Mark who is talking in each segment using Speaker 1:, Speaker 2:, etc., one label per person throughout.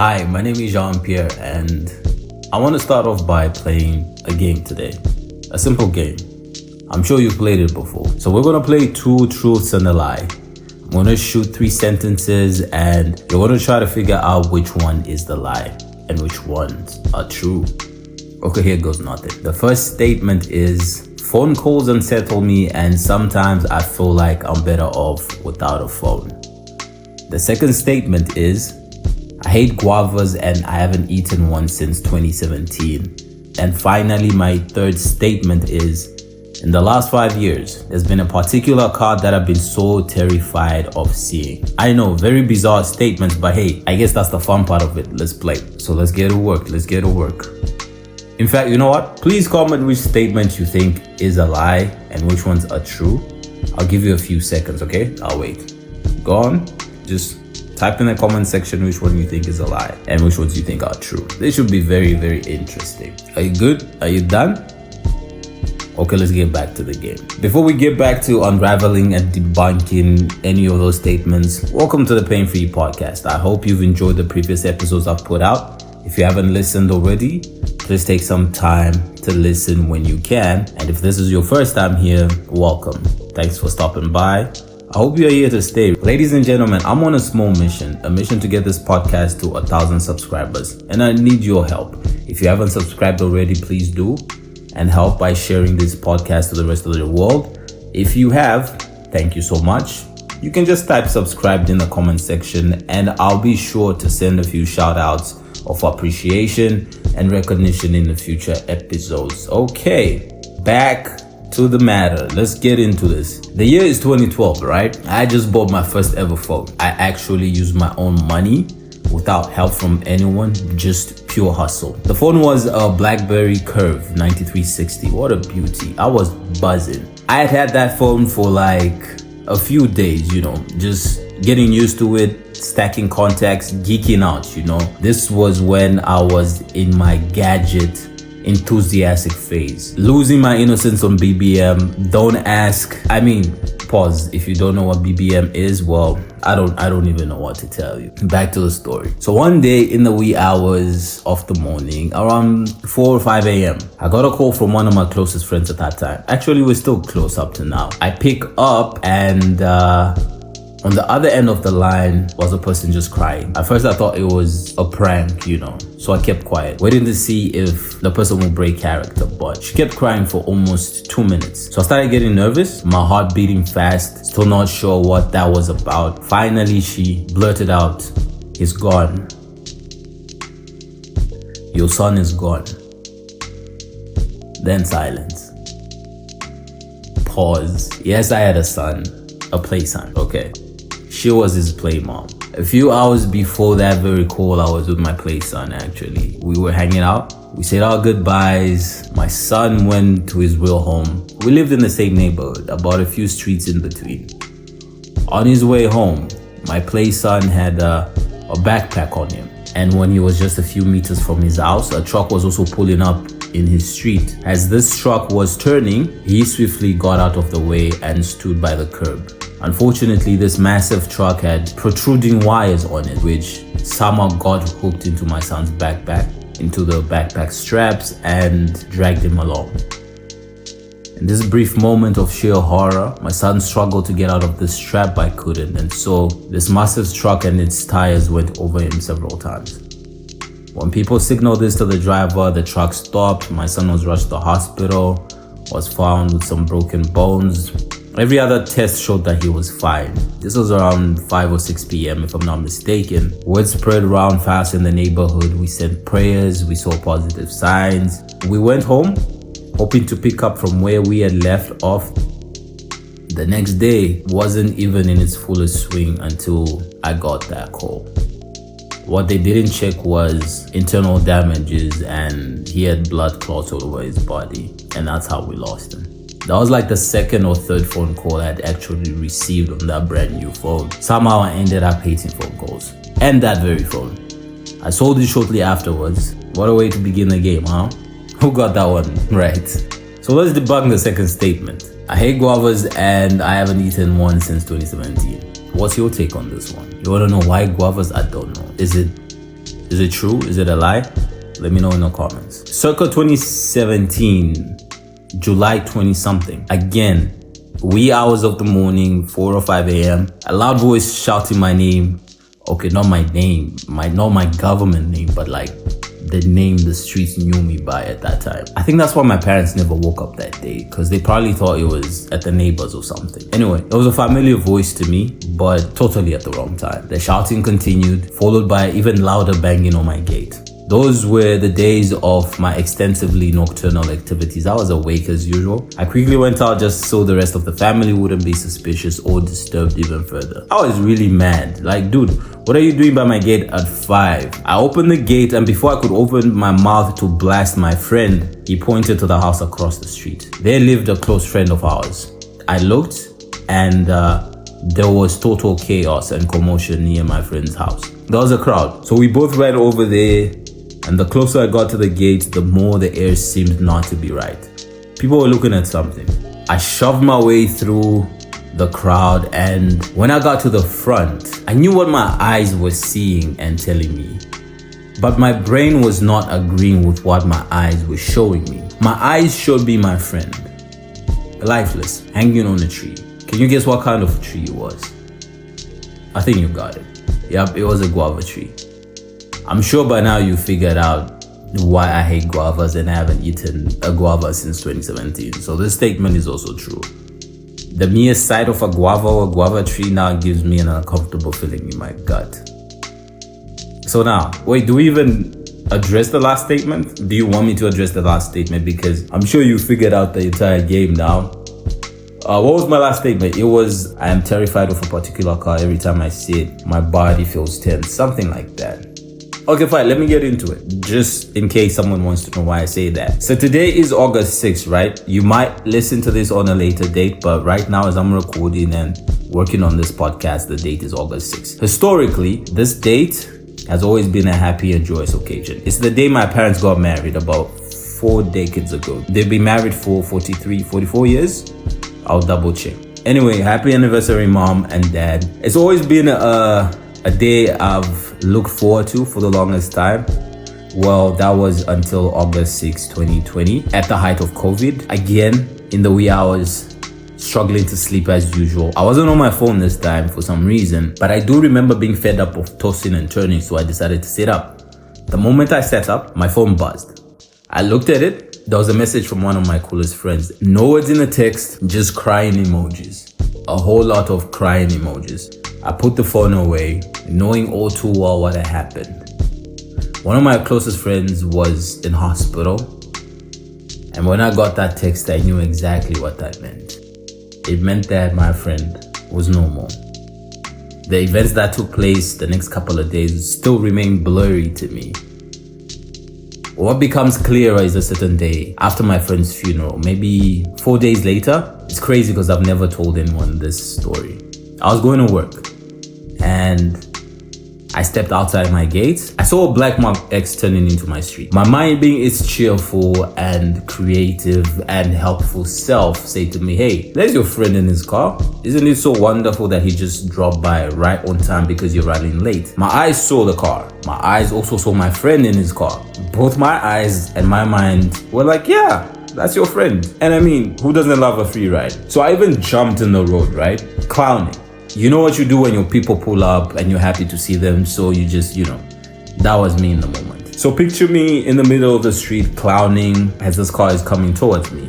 Speaker 1: Hi, my name is Jean-Pierre and I want to start off by playing a game today. A simple game. I'm sure you've played it before. So we're going to play two truths and a lie. I'm going to shoot 3 sentences and you're going to try to figure out which one is the lie and which ones are true. Okay, here goes nothing. The first statement is, phone calls unsettle me and sometimes I feel like I'm better off without a phone. The second statement is, I hate guavas and I haven't eaten one since 2017. And finally, my third statement is, in the last 5 years, there's been a particular card that I've been so terrified of seeing. I know, very bizarre statements, but hey, I guess that's the fun part of it. Let's play. So let's get to work. In fact, you know what? Please comment which statement you think is a lie and which ones are true. I'll give you a few seconds, okay? I'll wait. Go on. Just type in the comment section which one you think is a lie and which ones you think are true. This should be very, very interesting. Are you good? Are you done? Okay, let's get back to the game. Before we get back to unraveling and debunking any of those statements, welcome to the Pain Free Podcast. I hope you've enjoyed the previous episodes I've put out. If you haven't listened already, please take some time to listen when you can. And if this is your first time here, welcome. Thanks for stopping by. I hope you're here to stay. Ladies and gentlemen, I'm on a small mission, a mission to get this podcast to 1,000 subscribers. And I need your help. If you haven't subscribed already, please do. And help by sharing this podcast to the rest of the world. If you have, thank you so much. You can just type subscribed in the comment section and I'll be sure to send a few shout outs of appreciation and recognition in the future episodes. Okay, back to the matter. Let's get into this. The year is 2012, right? I just bought my first ever phone. I actually used my own money without help from anyone, just pure hustle. The phone was a BlackBerry Curve 9360. What a beauty. I was buzzing. I had that phone for like a few days, just getting used to it, stacking contacts, geeking out, This was when I was in my gadget enthusiastic phase. Losing my innocence on BBM. Don't ask. Pause. If you don't know what BBM is, well, I don't even know what to tell you. Back to the story. So one day in the wee hours of the morning, around 4 or 5 a.m., I got a call from one of my closest friends at that time. Actually, we're still close up to now. I pick up and on the other end of the line was a person just crying. At first I thought it was a prank, so I kept quiet, waiting to see if the person would break character, but she kept crying for almost 2 minutes. So I started getting nervous, my heart beating fast, still not sure what that was about. Finally, she blurted out, "He's gone. Your son is gone." Then silence. Pause. Yes, I had a son, a play son, okay. She was his play mom. A few hours before that very call, I was with my play son actually. We were hanging out. We said our goodbyes. My son went to his real home. We lived in the same neighborhood, about a few streets in between. On his way home, my play son had a backpack on him. And when he was just a few meters from his house, a truck was also pulling up in his street. As this truck was turning, he swiftly got out of the way and stood by the curb. Unfortunately, this massive truck had protruding wires on it, which somehow got hooked into my son's backpack, into the backpack straps, and dragged him along. In this brief moment of sheer horror, my son struggled to get out of the strap but couldn't, and so this massive truck and its tires went over him several times. When people signaled this to the driver, the truck stopped. My son was rushed to the hospital, was found with some broken bones. Every other test showed that he was fine. This was around 5 or 6 p.m. if I'm not mistaken. Word spread around fast in the neighborhood. We sent prayers, we saw positive signs. We went home, hoping to pick up from where we had left off. The next day wasn't even in its fullest swing until I got that call. What they didn't check was internal damages and he had blood clots all over his body, and that's how we lost him. That was like the second or third phone call I'd actually received on that brand new phone. Somehow I ended up hating phone calls. And that very phone. I sold it shortly afterwards. What a way to begin the game, huh? Who got that one right? So let's debunk the second statement. I hate guavas and I haven't eaten one since 2017. What's your take on this one? You want to know why guavas? I don't know. Is it Is it true? Is it a lie? Let me know in the comments. Circa 2017, July 20 something. Again, wee hours of the morning, 4 or 5 a.m. A loud voice shouting my name. Okay, not my name, not my government name, but like the name the streets knew me by at that time. I think that's why my parents never woke up that day, because they probably thought it was at the neighbors or something. Anyway, it was a familiar voice to me, but totally at the wrong time. The shouting continued, followed by even louder banging on my gate. Those were the days of my extensively nocturnal activities. I was awake as usual. I quickly went out just so the rest of the family wouldn't be suspicious or disturbed even further. I was really mad. Like, dude, what are you doing by my gate at 5? I opened the gate, and before I could open my mouth to blast my friend, he pointed to the house across the street. There lived a close friend of ours. I looked, and there was total chaos and commotion near my friend's house. There was a crowd. So we both ran over there. And the closer I got to the gate, the more the air seemed not to be right. People were looking at something. I shoved my way through the crowd, and when I got to the front, I knew what my eyes were seeing and telling me. But my brain was not agreeing with what my eyes were showing me. My eyes showed me my friend, lifeless, hanging on a tree. Can you guess what kind of tree it was? I think you got it. Yep, it was a guava tree. I'm sure by now you figured out why I hate guavas and I haven't eaten a guava since 2017. So this statement is also true. The mere sight of a guava or a guava tree now gives me an uncomfortable feeling in my gut. So now, wait, do we even address the last statement? Do you want me to address the last statement? Because I'm sure you figured out the entire game now. What was my last statement? It was, I am terrified of a particular car. Every time I see it, my body feels tense. Something like that. Okay, fine, let me get into it, just in case someone wants to know why I say that. So today is August 6th, right? You might listen to this on a later date, but right now as I'm recording and working on this podcast, the date is August 6th. Historically, this date has always been a happy and joyous occasion. It's the day my parents got married about 4 decades ago. They've been married for 44 years. I'll double check. Anyway, happy anniversary, mom and dad. It's always been a day I've looked forward to for the longest time. Well, that was until August 6, 2020, at the height of COVID. Again, in the wee hours, struggling to sleep as usual. I wasn't on my phone this time for some reason, but I do remember being fed up of tossing and turning, so I decided to sit up. The moment I sat up, my phone buzzed. I looked at it. There was a message from one of my coolest friends. No words in the text, just crying emojis. A whole lot of crying emojis. I put the phone away, knowing all too well what had happened. One of my closest friends was in hospital, and when I got that text, I knew exactly what that meant. It meant that my friend was no more. The events that took place the next couple of days still remain blurry to me. What becomes clearer is a certain day after my friend's funeral, maybe 4 days later. It's crazy because I've never told anyone this story. I was going to work, and I stepped outside my gate. I saw a black Mark X turning into my street. My mind, being its cheerful and creative and helpful self, said to me, hey, there's your friend in his car. Isn't it so wonderful that he just dropped by right on time because you're running late? My eyes saw the car. My eyes also saw my friend in his car. Both my eyes and my mind were like, yeah, that's your friend. And I mean, who doesn't love a free ride? So I even jumped in the road, right? Clowning. You know what you do when your people pull up and you're happy to see them, so you just, that was me in the moment. So picture me in the middle of the street clowning as this car is coming towards me.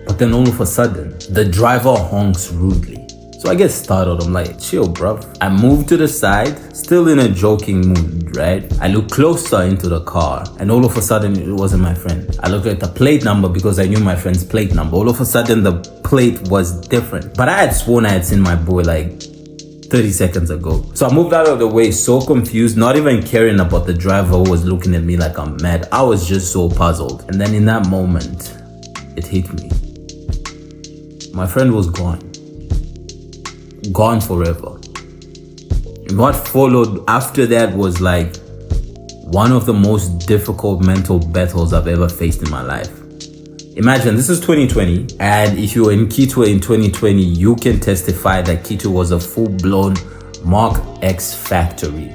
Speaker 1: But then all of a sudden, the driver honks rudely. So I get startled. I'm like, chill, bruv. I move to the side, still in a joking mood, right? I look closer into the car, and all of a sudden, it wasn't my friend. I look at the plate number because I knew my friend's plate number. All of a sudden, the plate was different. But I had sworn I had seen my boy like 30 seconds ago. So I moved out of the way, so confused, not even caring about the driver who was looking at me like I'm mad. I was just so puzzled. And then in that moment, it hit me. My friend was gone. Gone forever. And what followed after that was like one of the most difficult mental battles I've ever faced in my life. Imagine, this is 2020, and if you were in Quito in 2020, you can testify that Quito was a full-blown Mark X factory.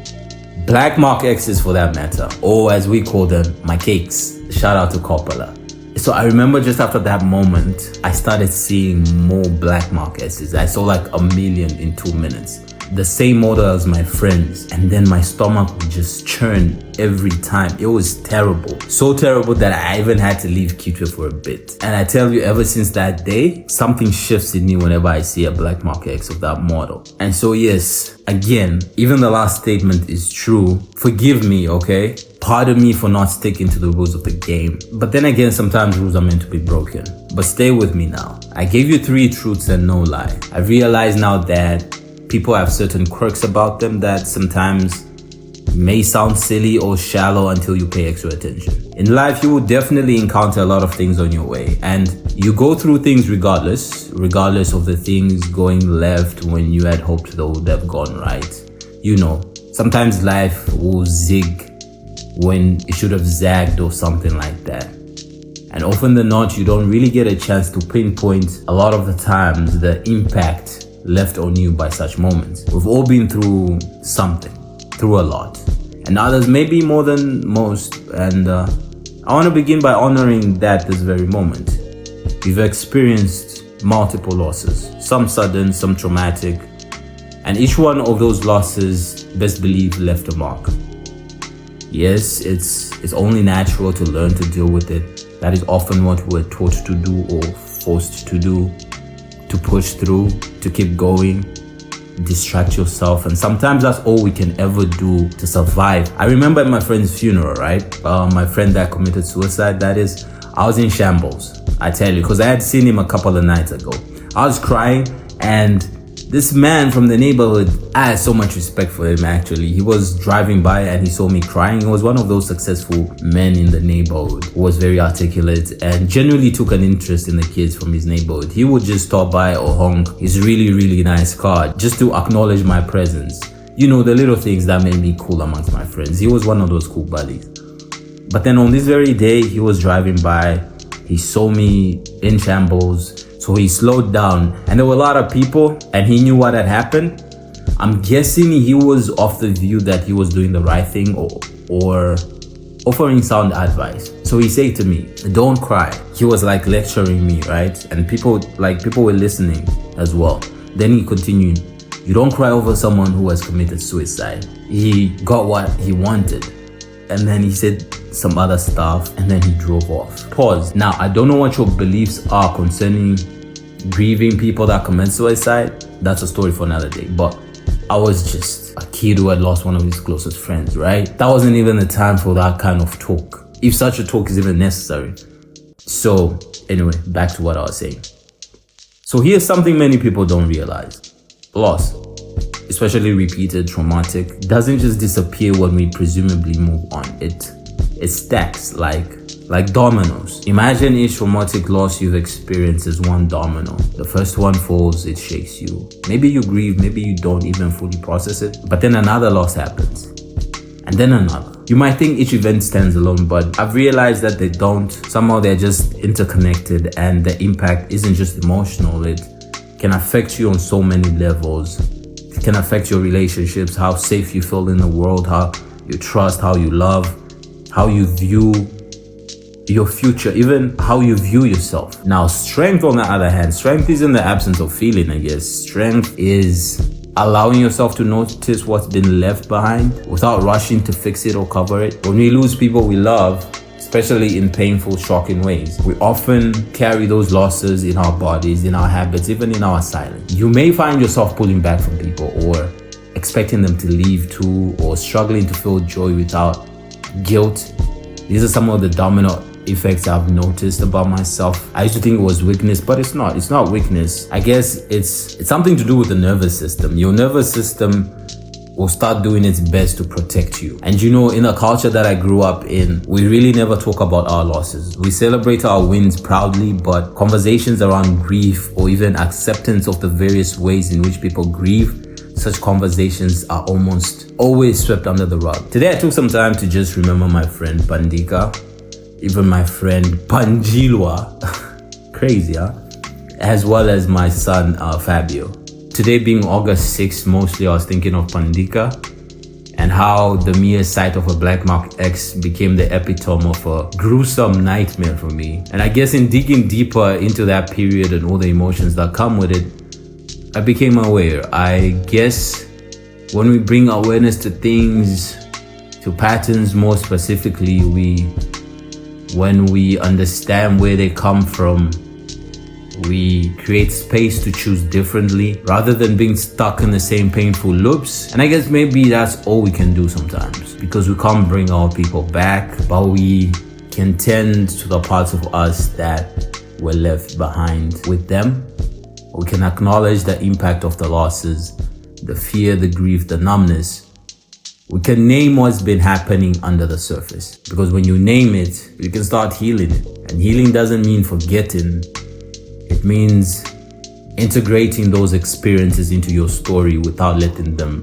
Speaker 1: Black Mark X's for that matter, or as we call them, my cakes. Shout out to Coppola. So I remember just after that moment, I started seeing more Black Mark X's. I saw like 1 million in 2 minutes. The same order as my friends, and then my stomach would just churn every time. It was terrible. So terrible that I even had to leave Kitwe for a bit. And I tell you, ever since that day, something shifts in me whenever I see a Black Mark X of that model. And so yes, again, even the last statement is true. Forgive me, okay? Pardon me for not sticking to the rules of the game. But then again, sometimes rules are meant to be broken. But stay with me now. I gave you 3 truths and no lie. I realize now that people have certain quirks about them that sometimes may sound silly or shallow until you pay extra attention. In life, you will definitely encounter a lot of things on your way, and you go through things regardless of the things going left when you had hoped they would have gone right. You know, sometimes life will zig when it should have zagged or something like that. And often than not, you don't really get a chance to pinpoint a lot of the times the impact left on you by such moments. We've all been through something, through a lot, and others maybe more than most. And I want to begin by honoring that this very moment. We've experienced multiple losses, some sudden, some traumatic, and each one of those losses, best believe, left a mark. Yes, it's only natural to learn to deal with it. That is often what we're taught to do or forced to do. To push through, to keep going, distract yourself, and sometimes that's all we can ever do to survive. I remember at my friend's funeral, right? My friend that committed suicide, that is, I was in shambles, I tell you, because I had seen him a couple of nights ago. I was crying, and this man from the neighborhood, I had so much respect for him actually. He was driving by and he saw me crying. He was one of those successful men in the neighborhood who was very articulate and genuinely took an interest in the kids from his neighborhood. He would just stop by or honk his really, really nice car just to acknowledge my presence. You know, the little things that made me cool amongst my friends. He was one of those cool buddies. But then on this very day, he was driving by. He saw me in shambles. So he slowed down and there were a lot of people and he knew what had happened. I'm guessing he was of the view that he was doing the right thing or offering sound advice. So he said to me, don't cry. He was like lecturing me, right? And people were listening as well. Then he continued, you don't cry over someone who has committed suicide. He got what he wanted. And then he said some other stuff and then he drove off. Pause. Now, I don't know what your beliefs are concerning grieving people that commit suicide. That's a story for another day. But I was just a kid who had lost one of his closest friends, right? That wasn't even the time for that kind of talk, if such a talk is even necessary. So anyway, back to what I was saying. So here's something many people don't realize. Loss, especially repeated traumatic, doesn't just disappear when we presumably move on. It stacks like dominoes. Imagine each traumatic loss you've experienced as one domino. The first one falls, it shakes you. Maybe you grieve, maybe you don't even fully process it. But then another loss happens. And then another. You might think each event stands alone, but I've realized that they don't. Somehow they're just interconnected and the impact isn't just emotional. It can affect you on so many levels. It can affect your relationships, how safe you feel in the world, how you trust, how you love, how you view your future, even how you view yourself. Now, strength on the other hand, strength is in the absence of feeling, I guess. Strength is allowing yourself to notice what's been left behind without rushing to fix it or cover it. When we lose people we love, especially in painful, shocking ways, we often carry those losses in our bodies, in our habits, even in our silence. You may find yourself pulling back from people or expecting them to leave too, or struggling to feel joy without guilt. These are some of the domino effects I've noticed about myself. I used to think it was weakness, but it's not. It's not weakness. I guess it's something to do with the nervous system. Your nervous system will start doing its best to protect you. And you know, in a culture that I grew up in, we really never talk about our losses. We celebrate our wins proudly, but conversations around grief or even acceptance of the various ways in which people grieve, such conversations are almost always swept under the rug. Today I took some time to just remember my friend Pandika, even my friend Panjilwa, crazy, huh? As well as my son Fabio. Today being August 6th, mostly I was thinking of Pandika and how the mere sight of a black mark X became the epitome of a gruesome nightmare for me. And I guess in digging deeper into that period and all the emotions that come with it, I became aware. I guess when we bring awareness to things, to patterns more specifically, when we understand where they come from, we create space to choose differently rather than being stuck in the same painful loops. And I guess maybe that's all we can do sometimes, because we can't bring our people back, but we can tend to the parts of us that were left behind with them. We can acknowledge the impact of the losses, the fear, the grief, the numbness. We can name what's been happening under the surface, because when you name it, you can start healing it. And healing doesn't mean forgetting. It means integrating those experiences into your story without letting them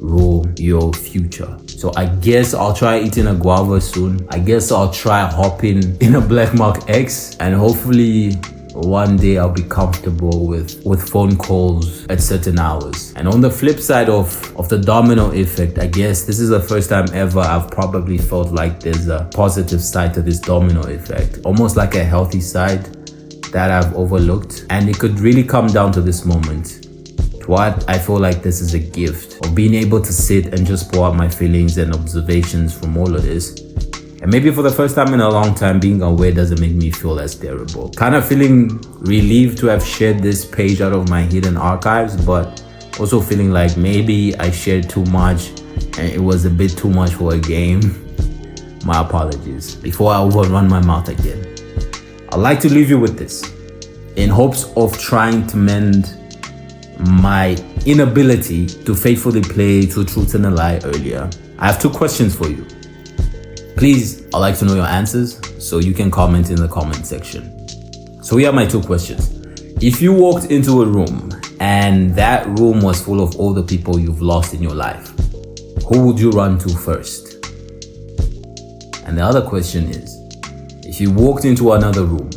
Speaker 1: rule your future. So I guess I'll try eating a guava soon. I guess I'll try hopping in a black mark X, and hopefully one day I'll be comfortable with phone calls at certain hours. And on the flip side of the domino effect, I guess this is the first time ever I've probably felt like there's a positive side to this domino effect, almost like a healthy side that I've overlooked. And it could really come down to this moment, to what I feel like this is a gift of being able to sit and just pour out my feelings and observations from all of this. And maybe for the first time in a long time, being aware doesn't make me feel as terrible. Kind of feeling relieved to have shared this page out of my hidden archives, but also feeling like maybe I shared too much and it was a bit too much for a game. My apologies. Before I overrun my mouth again, I'd like to leave you with this, in hopes of trying to mend my inability to faithfully play Two Truths and a Lie earlier. I have two questions for you. Please, I'd like to know your answers, so you can comment in the comment section. So here are my two questions. If you walked into a room and that room was full of all the people you've lost in your life, who would you run to first? And the other question is, if you walked into another room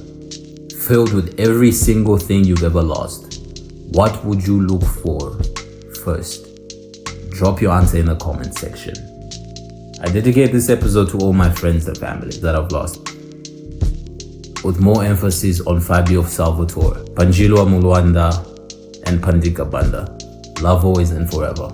Speaker 1: filled with every single thing you've ever lost, what would you look for first? Drop your answer in the comment section. I dedicate this episode to all my friends and family that I've lost, with more emphasis on Fabio Salvatore, Panjilo Mulwanda, and Pandika Banda. Love always and forever.